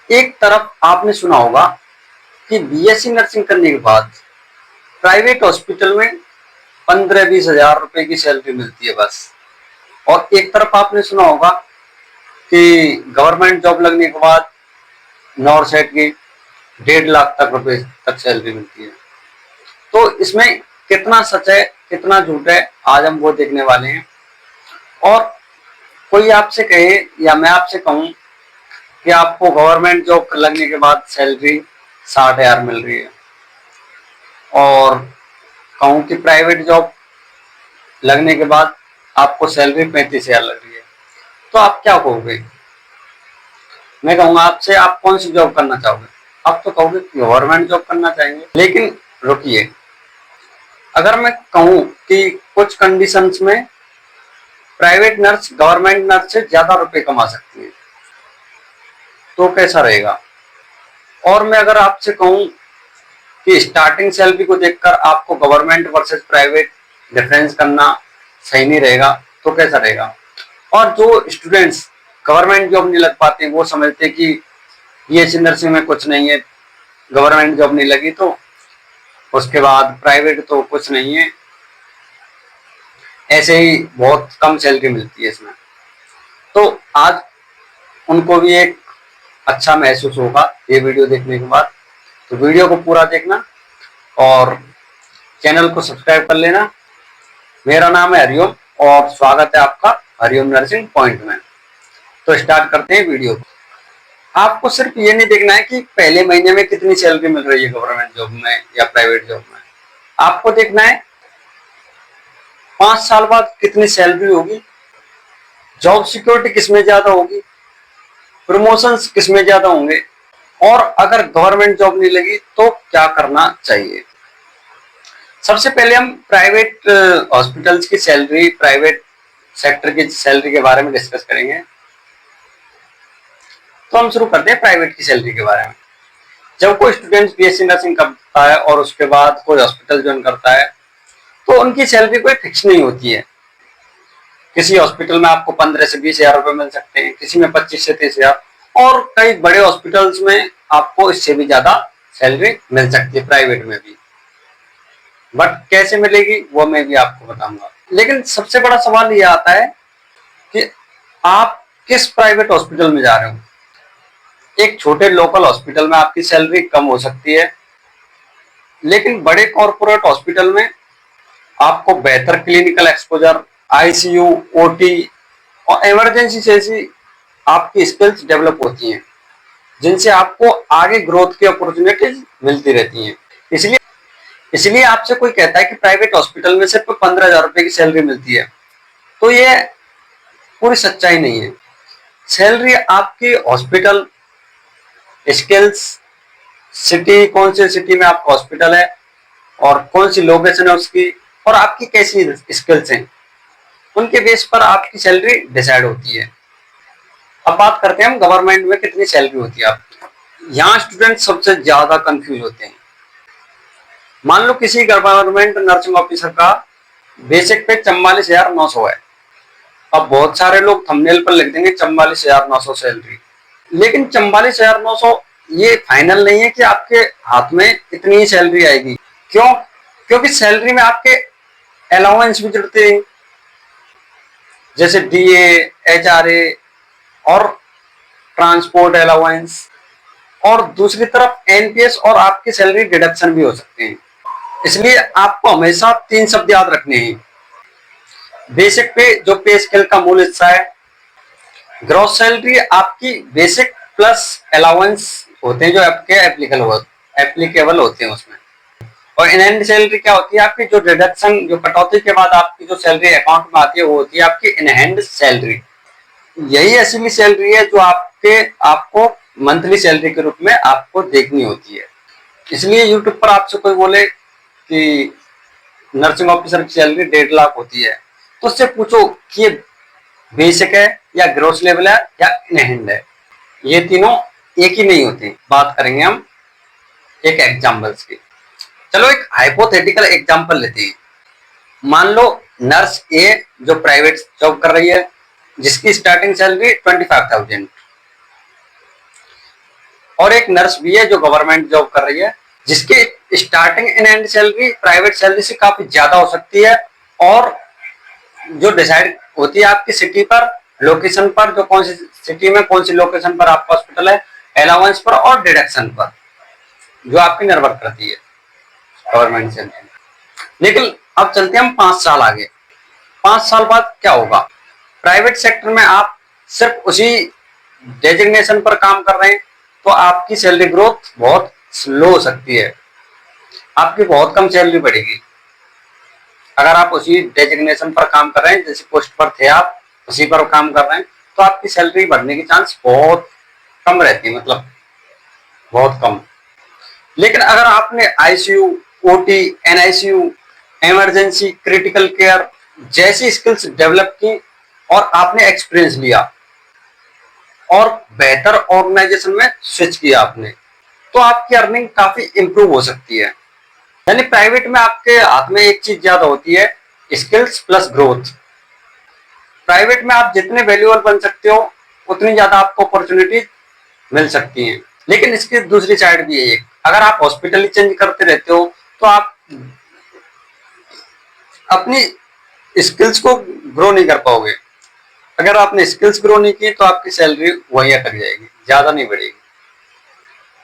एक तरफ आपने सुना होगा कि बीएससी नर्सिंग करने के बाद प्राइवेट हॉस्पिटल में 15-20 हजार रुपए की सैलरी मिलती है बस। और एक तरफ आपने सुना होगा कि गवर्नमेंट जॉब लगने के बाद नॉर सेट की 1.5 लाख तक रुपए तक सैलरी मिलती है। तो इसमें कितना सच है कितना झूठ है आज हम वो देखने वाले हैं। और कोई आपसे कहे या मैं आपसे कहूं कि आपको गवर्नमेंट जॉब लगने के बाद सैलरी 60 हजार मिल रही है और कहूं कि प्राइवेट जॉब लगने के बाद आपको सैलरी 35 हजार लग रही है, तो आप क्या कहोगे? मैं कहूंगा आपसे, आप कौन सी जॉब करना चाहोगे? आप तो कहोगे गवर्नमेंट जॉब करना चाहेंगे। लेकिन रुकिए, अगर मैं कहूं कि कुछ कंडीशंस में प्राइवेट नर्स गवर्नमेंट नर्स से ज्यादा रुपए कमा सकती है, तो कैसा रहेगा? और मैं अगर आपसे कहूं कि स्टार्टिंग सैलरी को देखकर आपको गवर्नमेंट वर्सेस प्राइवेट डिफरेंस करना सही नहीं रहेगा, तो कैसा रहेगा? और जो स्टूडेंट्स गवर्नमेंट जॉब नहीं लग पाते वो समझते कि बीएससी नर्सिंग में कुछ नहीं है, गवर्नमेंट जॉब नहीं लगी तो उसके बाद प्राइवेट तो कुछ नहीं है, ऐसे ही बहुत कम सैलरी मिलती है इसमें। तो आज उनको भी एक अच्छा महसूस होगा ये वीडियो देखने के बाद। तो वीडियो को पूरा देखना और चैनल को सब्सक्राइब कर लेना। मेरा नाम है हरिओम और स्वागत है आपका हरिओम नर्सिंग पॉइंट में। तो स्टार्ट करते हैं वीडियो को। आपको सिर्फ ये नहीं देखना है कि पहले महीने में कितनी सैलरी मिल रही है गवर्नमेंट जॉब में या प्राइवेट जॉब में, आपको देखना है 5 साल बाद कितनी सैलरी होगी, जॉब सिक्योरिटी किसमें ज्यादा होगी, प्रमोशंस किसमें ज्यादा होंगे, और अगर गवर्नमेंट जॉब नहीं लगी तो क्या करना चाहिए। सबसे पहले हम प्राइवेट हॉस्पिटल्स की सैलरी, प्राइवेट सेक्टर की सैलरी के बारे में डिस्कस करेंगे। तो हम शुरू करते हैं प्राइवेट की सैलरी के बारे में। जब कोई स्टूडेंट बीएससी नर्सिंग करता है और उसके बाद कोई हॉस्पिटल ज्वाइन करता है तो उनकी सैलरी कोई फिक्स नहीं होती है। किसी हॉस्पिटल में आपको 15 से 20 हजार रुपए मिल सकते हैं, किसी में 25 से 30 हजार, और कई बड़े हॉस्पिटल्स में आपको इससे भी ज्यादा सैलरी मिल सकती है प्राइवेट में भी। बट कैसे मिलेगी वो मैं भी आपको बताऊंगा। लेकिन सबसे बड़ा सवाल ये आता है कि आप किस प्राइवेट हॉस्पिटल में जा रहे हो। एक छोटे लोकल हॉस्पिटल में आपकी सैलरी कम हो सकती है, लेकिन बड़े कॉर्पोरेट हॉस्पिटल में आपको बेहतर क्लिनिकल एक्सपोजर, आईसीयू, ओटी और इमरजेंसी जैसी आपकी स्किल्स डेवलप होती हैं, जिनसे आपको आगे ग्रोथ की अपॉर्चुनिटीज मिलती रहती हैं। इसलिए इसलिए आपसे कोई कहता है कि प्राइवेट हॉस्पिटल में सिर्फ 15 हजार रुपए की सैलरी मिलती है, तो ये पूरी सच्चाई नहीं है। सैलरी आपकी हॉस्पिटल, स्किल्स, सिटी, कौन सी सिटी में आपका हॉस्पिटल है और कौन सी लोकेशन है उसकी, और आपकी कैसी स्किल्स हैं, उनके बेस पर आपकी सैलरी डिसाइड होती है। अब बात करते हैं हम गवर्नमेंट में कितनी सैलरी होती है आपकी। यहाँ स्टूडेंट सबसे ज्यादा कंफ्यूज होते हैं। मान लो किसी गवर्नमेंट नर्सिंग ऑफिसर का बेसिक पे 44,900 है। अब बहुत सारे लोग थंबनेल पर लिख देंगे 44,900 सैलरी, लेकिन 44,900 ये फाइनल नहीं है कि आपके हाथ में इतनी ही सैलरी आएगी। क्यों? क्योंकि सैलरी में आपके अलाउंस भी जुड़ते हैं, जैसे डीए, एचआरए और ट्रांसपोर्ट अलाउंस, और दूसरी तरफ एनपीएस और आपकी सैलरी डिडक्शन भी हो सकते हैं। इसलिए आपको हमेशा 3 शब्द याद रखने हैं। बेसिक पे जो पे स्केल का मूल हिस्सा है, ग्रॉस सैलरी आपकी बेसिक प्लस अलाउंस होते हैं जो आपके एप्लीकेबल होते हैं उसमें, और इनहैंड सैलरी क्या होती है आपकी, जो डिडक्शन, जो कटौती के बाद आपकी जो सैलरी अकाउंट में आती है वो होती है आपकी इनहैंड सैलरी। यही असली सैलरी है जो आपको मंथली सैलरी के रूप में आपको देखनी होती है। इसलिए यूट्यूब पर आपसे कोई बोले कि नर्सिंग ऑफिसर की सैलरी 1.5 लाख होती है, तो उससे पूछो कि ये बेसिक है या ग्रोस लेवल है या इनहैंड है। ये तीनों एक ही नहीं होते। बात करेंगे हम एक एग्जाम्पल्स की। चलो एक हाइपोथेटिकल एग्जाम्पल लेते हैं। मान लो नर्स ए जो प्राइवेट जॉब कर रही है, जिसकी स्टार्टिंग सैलरी 25,000, और एक नर्स भी है जो गवर्नमेंट जॉब कर रही है, जिसकी starting in and salary private salary से काफी ज्यादा हो सकती है, और जो डिसाइड होती है आपकी सिटी पर, लोकेशन पर, जो कौन सी सिटी में कौन सी लोकेशन पर आपका हॉस्पिटल है, अलाउंस पर और डिडक्शन पर, जो आपकी निर्भर करती है गवर्नमेंट सैलरी। लेकिन अब चलते हैं हम 5 साल आगे। 5 साल बाद क्या होगा? प्राइवेट सेक्टर में आप सिर्फ उसी डेजिग्नेशन पर काम कर रहे हैं, तो आपकी सैलरी ग्रोथ बहुत स्लो हो सकती है, आपकी बहुत कम सैलरी बढ़ेगी। अगर आप उसी डेजिग्नेशन पर काम कर रहे हैं, जैसे पोस्ट पर थे आप उसी पर काम कर रहे हैं, तो आपकी सैलरी बढ़ने की चांस बहुत कम रहती है, मतलब बहुत कम। लेकिन अगर आपने ICU, OT, NICU, emergency, critical care जैसी स्किल्स डेवलप की और आपने एक्सपीरियंस लिया और बेहतर ऑर्गेनाइजेशन में स्विच किया आपने, तो आपकी अर्निंग काफी इंप्रूव हो सकती है। यानी प्राइवेट में आपके हाथ में एक चीज ज्यादा होती है, स्किल्स प्लस ग्रोथ। प्राइवेट में आप जितने वैल्यूएबल बन सकते हो उतनी ज्यादा आपको अपॉर्चुनिटी मिल सकती हैं। लेकिन इसकी दूसरी साइड भी है, अगर आप हॉस्पिटल ही चेंज करते रहते हो तो आप अपनी स्किल्स को ग्रो नहीं कर पाओगे। अगर आपने स्किल्स ग्रो नहीं की तो आपकी सैलरी वही अटक जाएगी, ज्यादा नहीं बढ़ेगी।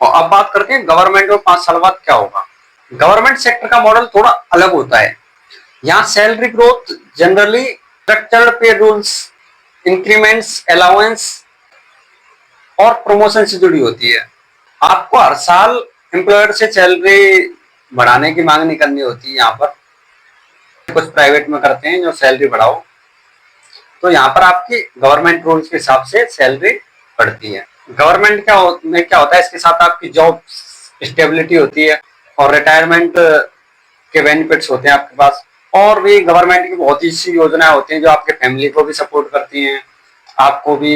और अब बात करते हैं गवर्नमेंट में 5 साल बाद क्या होगा। गवर्नमेंट सेक्टर का मॉडल थोड़ा अलग होता है। यहाँ सैलरी ग्रोथ जनरली स्ट्रक्चर्ड पे रूल्स, इंक्रीमेंट्स, अलाउंस और प्रमोशन से जुड़ी होती है। आपको हर साल एम्प्लॉयर से सैलरी बढ़ाने की मांग नहीं करनी होती है। यहाँ पर कुछ प्राइवेट में करते हैं जो सैलरी बढ़ाओ, तो यहाँ पर आपकी गवर्नमेंट रूल्स के हिसाब से सैलरी बढ़ती है। गवर्नमेंट में क्या होता है, इसके साथ आपकी जॉब स्टेबिलिटी होती है और रिटायरमेंट के बेनिफिट्स होते हैं आपके पास, और भी गवर्नमेंट की बहुत ही सी योजनाएं होती हैं जो आपके फैमिली को भी सपोर्ट करती हैं, आपको भी।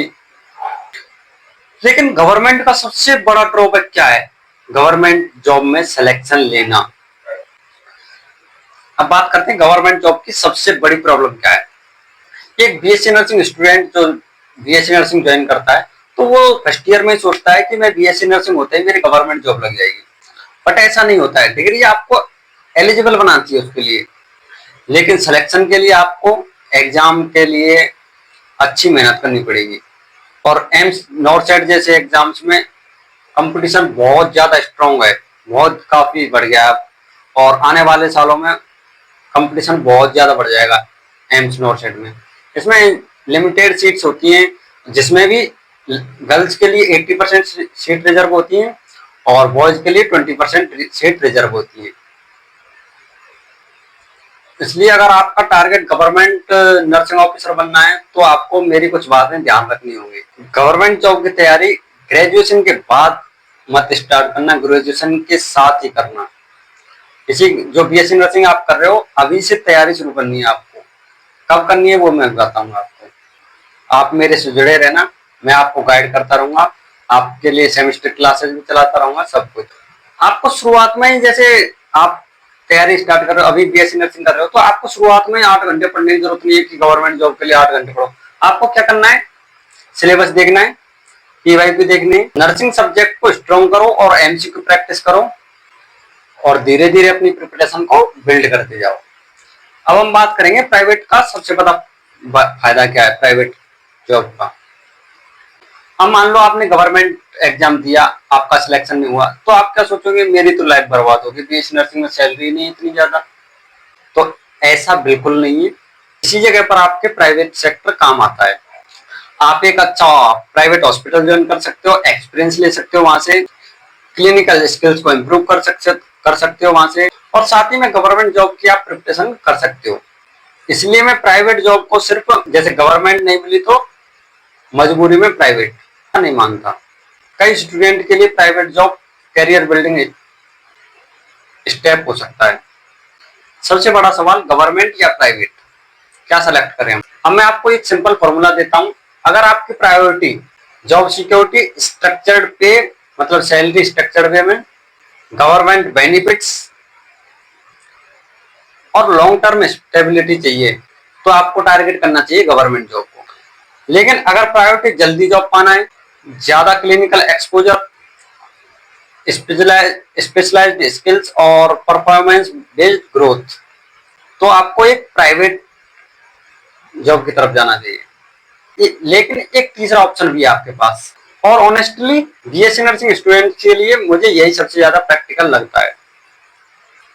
लेकिन गवर्नमेंट का सबसे बड़ा ड्रॉबैक क्या है? गवर्नमेंट जॉब में सिलेक्शन लेना। अब बात करते हैं गवर्नमेंट जॉब की सबसे बड़ी प्रॉब्लम क्या है। एक बीएससी नर्सिंग स्टूडेंट जो बीएससी नर्सिंग ज्वाइन करता है, तो वो फर्स्ट ईयर में सोचता है कि मैं बीएससी नर्सिंग होते ही मेरी गवर्नमेंट जॉब लग जाएगी। बट ऐसा नहीं होता है। डिग्री आपको एलिजिबल बनाती है उसके लिए, लेकिन सिलेक्शन के लिए आपको एग्जाम के लिए अच्छी मेहनत करनी पड़ेगी। और एम्स, नॉर्सेट जैसे एग्जाम्स में कंपटीशन बहुत ज्यादा स्ट्रांग है, बहुत काफी बढ़ गया है, और आने वाले सालों में कंपटीशन बहुत ज्यादा बढ़ जाएगा एम्स नॉर्सेट में। इसमें लिमिटेड सीट्स होती हैं, जिसमें भी गर्ल्स के लिए 80% सीट रिजर्व होती हैं और बॉयज के लिए 20% सीट रिजर्व होती है। इसलिए अगर आपका टारगेट गवर्नमेंट नर्सिंग ऑफिसर बनना है तो आपको मेरी कुछ बातें ध्यान रखनी होंगी। गवर्नमेंट जॉब की तैयारी ग्रेजुएशन के बाद मत स्टार्ट करना, ग्रेजुएशन के साथ ही करना। इसी जो बीएससी नर्सिंग आप कर रहे हो, अभी से तैयारी शुरू करनी है आपको। कब करनी है वो मैं बताऊंगा आपको। आप मेरे से जुड़े रहना, मैं आपको गाइड करता रहूंगा, आपके लिए सेमेस्टर क्लासेस भी चलाता रहूंगा, सब कुछ। आपको शुरुआत में ही, जैसे आप तैयारी स्टार्ट कर रहे हो, अभी बीएससी नर्सिंग कर रहे हो, तो आपको शुरुआत में 8 घंटे पढ़ने की जरूरत नहीं है कि गवर्नमेंट जॉब के लिए 8 घंटे पढ़ो। आपको क्या करना है, सिलेबस देखना है, पीवाईक्यू देखनी है, नर्सिंग सब्जेक्ट को स्ट्रॉन्ग करो और एमसीक्यू प्रैक्टिस करो, और धीरे धीरे अपनी प्रिपरेशन को बिल्ड करते जाओ। अब हम बात करेंगे प्राइवेट का सबसे बड़ा फायदा क्या है प्राइवेट जॉब का। अब मान लो आपने गवर्नमेंट एग्जाम दिया, आपका सिलेक्शन नहीं हुआ, तो आप क्या सोचोगे, मेरी तो लाइफ बर्बाद होगी, बीएससी नर्सिंग में सैलरी नहीं इतनी ज्यादा। तो ऐसा बिल्कुल नहीं है। इसी जगह पर आपके प्राइवेट सेक्टर काम आता है। आप एक अच्छा प्राइवेट हॉस्पिटल ज्वाइन कर सकते हो, एक्सपीरियंस ले सकते हो वहां से, क्लिनिकल स्किल्स को इम्प्रूव कर सकते हो वहां से, और साथ ही में गवर्नमेंट जॉब की आप प्रिपरेशन कर सकते हो। इसलिए मैं प्राइवेट जॉब को सिर्फ, जैसे गवर्नमेंट नहीं मिली तो मजबूरी में प्राइवेट नहीं मानता। कई स्टूडेंट के लिए private job career building step हो सकता है। सबसे बड़ा सवाल, गवर्नमेंट या प्राइवेट, क्या सेलेक्ट करें हम। अब मैं आपको एक सिंपल फॉर्मूला देता हूं। अगर आपकी प्रायोरिटी जॉब सिक्योरिटी, स्ट्रक्चर्ड पे, मतलब सैलरी स्ट्रक्चर्ड वे में, गवर्नमेंट बेनिफिट्स और लॉन्ग टर्म स्टेबिलिटी चाहिए, तो आपको टारगेट करना चाहिए गवर्नमेंट जॉब को। लेकिन अगर प्रायोरिटी जल्दी जॉब पाना है, ज्यादा क्लिनिकल एक्सपोजर स्पेशलाइज्ड स्किल्स और परफॉर्मेंस बेस्ड ग्रोथ। तो आपको एक प्राइवेट जॉब की तरफ जाना चाहिए। लेकिन एक तीसरा ऑप्शन भी है आपके पास, और ऑनेस्टली बीएससी नर्सिंग स्टूडेंट के लिए मुझे यही सबसे ज्यादा प्रैक्टिकल लगता है।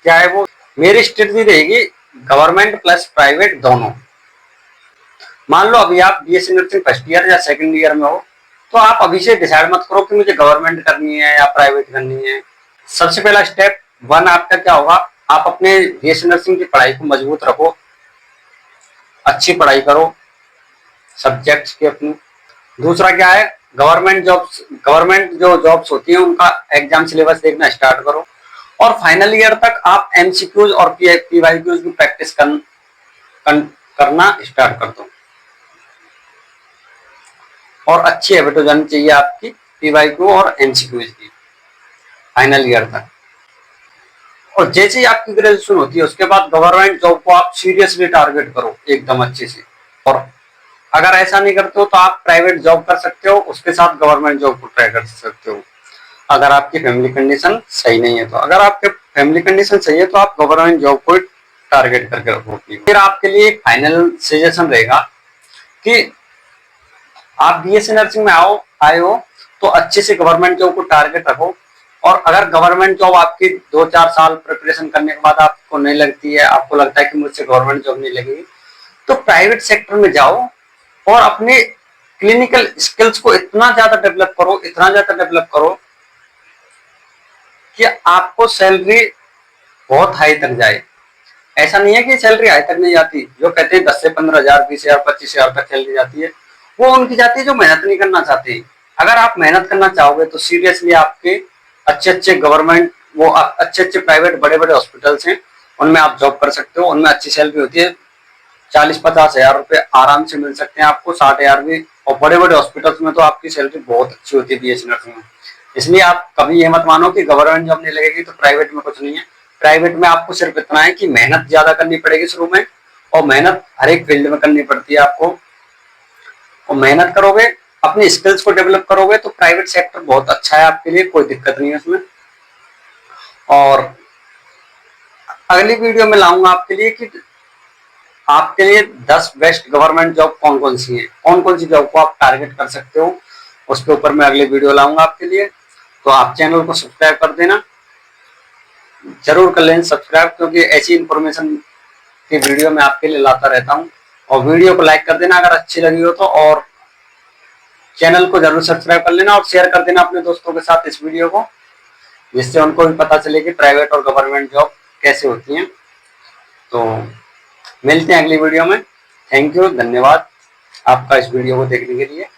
क्या है वो? मेरी स्ट्रेटजी रहेगी गवर्नमेंट प्लस प्राइवेट दोनों। मान लो अभी आप बीएससी नर्सिंग फर्स्ट ईयर या सेकंड ईयर में हो, तो आप अभी से डिसाइड मत करो कि मुझे गवर्नमेंट करनी है या प्राइवेट करनी है। सबसे पहला स्टेप वन आपका क्या होगा, आप अपने बीएससी नर्सिंग की पढ़ाई को मजबूत रखो, अच्छी पढ़ाई करो सब्जेक्ट्स की अपनी। दूसरा क्या है, गवर्नमेंट जो जॉब्स होती हैं उनका एग्जाम सिलेबस देखना स्टार्ट करो, और फाइनल ईयर तक आप एमसीक्यूज और पीवाईक्यूज की प्रैक्टिस करना स्टार्ट कर दो। और अच्छी हैबिट हो जानी चाहिए आपकी पीवाईक्यू और एमसीक्यूज की फाइनल ईयर तक। और जैसे ही आपकी ग्रेजुएशन होती है उसके बाद गवर्नमेंट जॉब को आप सीरियसली टारगेट करो एकदम अच्छे से। और अगर ऐसा नहीं करते हो तो आप प्राइवेट जॉब कर सकते हो, उसके साथ गवर्नमेंट जॉब को ट्राई कर सकते हो, अगर आपकी फैमिली कंडीशन सही नहीं है तो। अगर आपके फैमिली कंडीशन सही है तो आप गवर्नमेंट जॉब को टारगेट करके रखो। फिर आपके लिए एक फाइनल सजेशन रहेगा कि आप बीएससी नर्सिंग में आए हो तो अच्छे से गवर्नमेंट जॉब को टारगेट रखो। और अगर गवर्नमेंट जॉब आपकी 2-4 साल प्रिपरेशन करने के बाद आपको नहीं लगती है, आपको लगता है कि मुझसे गवर्नमेंट जॉब नहीं लगेगी, तो प्राइवेट सेक्टर में जाओ और अपने क्लिनिकल स्किल्स को इतना ज्यादा डेवलप करो कि आपको सैलरी बहुत हाई तक जाए। ऐसा नहीं है कि सैलरी हाई तक नहीं जाती, जो कहते हैं 10 से 15,000, 20,000, 25,000 तक सैलरी जाती है, वो उनकी जाती है जो मेहनत नहीं करना चाहते। अगर आप मेहनत करना चाहोगे तो सीरियसली आपके अच्छे अच्छे गवर्नमेंट अच्छे अच्छे प्राइवेट बड़े बड़े हॉस्पिटल्स हैं, उनमें आप जॉब कर सकते हो। उनमें अच्छी सैलरी होती है, 40-50 हजार रुपए आराम से मिल सकते हैं आपको, 60,000 भी। और बड़े बड़े हॉस्पिटल्स में तो आपकी सैलरी बहुत अच्छी होती है बीएससी नर्सिंग में। इसलिए आप कभी ये मत मानो कि गवर्नमेंट जॉब नहीं लगेगी तो प्राइवेट में कुछ नहीं है। प्राइवेट में आपको सिर्फ इतना है कि मेहनत ज्यादा करनी पड़ेगी शुरू में, और मेहनत हर एक फील्ड में करनी पड़ती है आपको। और मेहनत करोगे, अपने स्किल्स को डेवलप करोगे तो प्राइवेट सेक्टर बहुत अच्छा है आपके लिए, कोई दिक्कत नहीं है उसमें। और अगली वीडियो में लाऊंगा आपके लिए कि आपके लिए 10 बेस्ट गवर्नमेंट जॉब कौन कौन सी है, कौन कौन सी जॉब को आप टारगेट कर सकते हो, उसके ऊपर मैं अगली वीडियो लाऊंगा आपके लिए। तो आप चैनल को सब्सक्राइब कर देना, जरूर कर लें सब्सक्राइब, क्योंकि ऐसी इंफॉर्मेशन की वीडियो मैं आपके लिए लाता रहता हूँ। और वीडियो को लाइक कर देना अगर अच्छी लगी हो तो, और चैनल को जरूर सब्सक्राइब कर लेना और शेयर कर देना अपने दोस्तों के साथ इस वीडियो को, जिससे उनको भी पता चले कि प्राइवेट और गवर्नमेंट जॉब कैसे होती हैं। तो मिलते हैं अगली वीडियो में। थैंक यू, धन्यवाद आपका इस वीडियो को देखने के लिए।